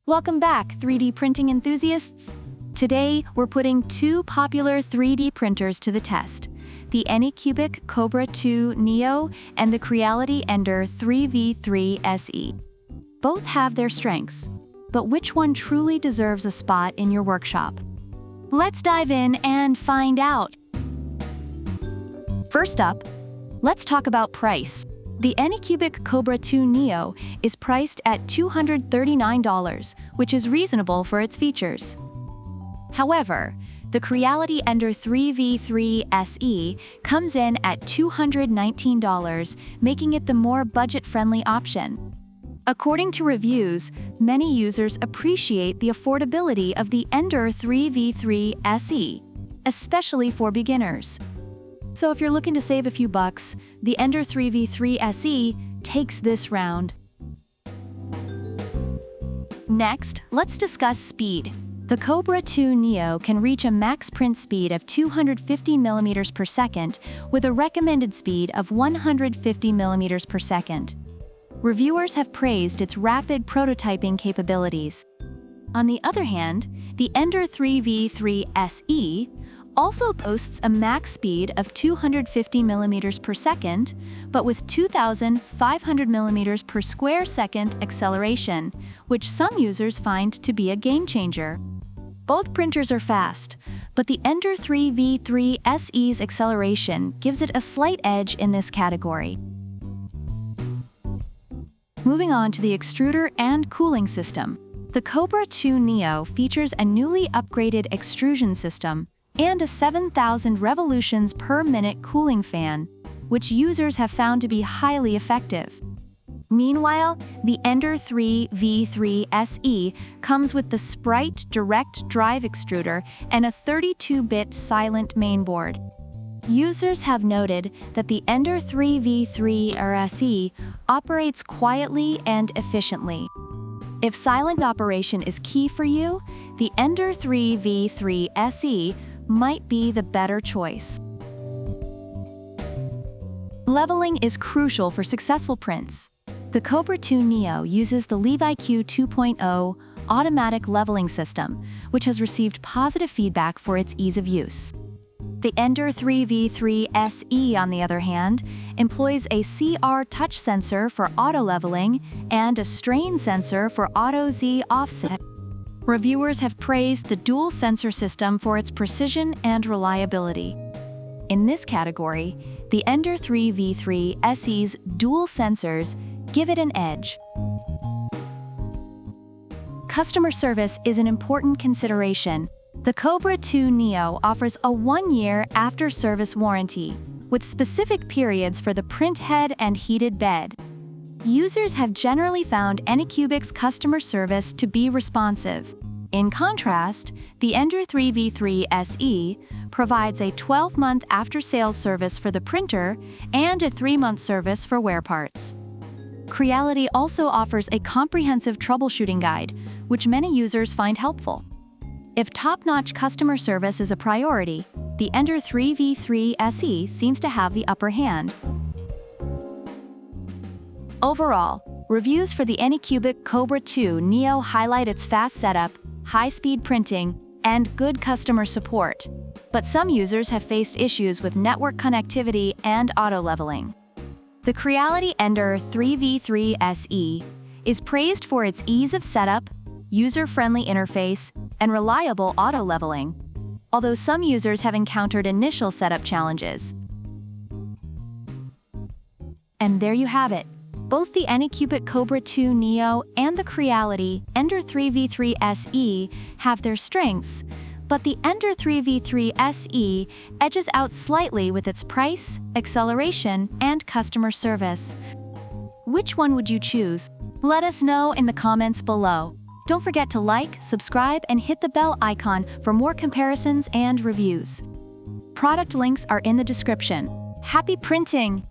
Welcome back, 3D printing enthusiasts! Today, we're putting two popular 3D printers to the test, the Anycubic Kobra 2 Neo and the Creality Ender 3v3 SE. Both have their strengths, but which one truly deserves a spot in your workshop? Let's dive in and find out! First up, let's talk about price. The Anycubic Kobra 2 Neo is priced at $239, which is reasonable for its features. However, the Creality Ender 3v3 SE comes in at $219, making it the more budget-friendly option. According to reviews, many users appreciate the affordability of the Ender 3v3 SE, especially for beginners. So if you're looking to save a few bucks, the Ender 3v3 SE takes this round. Next, let's discuss speed. The Kobra 2 Neo can reach a max print speed of 250 mm per second with a recommended speed of 150 mm per second. Reviewers have praised its rapid prototyping capabilities. On the other hand, the Ender 3v3 SE also boasts a max speed of 250 mm per second, but with 2,500 mm per square second acceleration, which some users find to be a game changer. Both printers are fast, but the Ender 3v3 SE's acceleration gives it a slight edge in this category. Moving on to the extruder and cooling system. The Kobra 2 Neo features a newly upgraded extrusion system and a 7,000 revolutions per minute cooling fan, which users have found to be highly effective. Meanwhile, the Ender 3v3 SE comes with the Sprite Direct Extruder and a 32-bit silent mainboard. Users have noted that the Ender 3v3 SE operates quietly and efficiently. If silent operation is key for you, the Ender 3v3 SE might be the better choice. Leveling is crucial for successful prints. The Kobra 2 Neo uses the LeviQ 2.0 automatic leveling system, which has received positive feedback for its ease of use. The Ender 3v3 SE, on the other hand, employs a CR touch sensor for auto-leveling and a strain sensor for auto-Z offset. Reviewers have praised the dual sensor system for its precision and reliability. In this category, the Ender 3v3 SE's dual sensors give it an edge. Customer service is an important consideration. The Kobra 2 Neo offers a 1-year after-service warranty, with specific periods for the print head and heated bed. Users have generally found Anycubic's customer service to be responsive. In contrast, the Ender 3v3 SE provides a 12-month after-sales service for the printer and a 3-month service for wear parts. Creality also offers a comprehensive troubleshooting guide, which many users find helpful. If top-notch customer service is a priority, the Ender 3v3 SE seems to have the upper hand. Overall, reviews for the Anycubic Kobra 2 Neo highlight its fast setup, high-speed printing, and good customer support. But some users have faced issues with network connectivity and auto-leveling. The Creality Ender 3v3 SE is praised for its ease of setup, user-friendly interface, and reliable auto-leveling, although some users have encountered initial setup challenges. And there you have it. Both the Anycubic Kobra 2 Neo and the Creality Ender 3v3 SE have their strengths, but the Ender 3v3 SE edges out slightly with its price, acceleration, and customer service. Which one would you choose? Let us know in the comments below. Don't forget to like, subscribe, and hit the bell icon for more comparisons and reviews. Product links are in the description. Happy printing!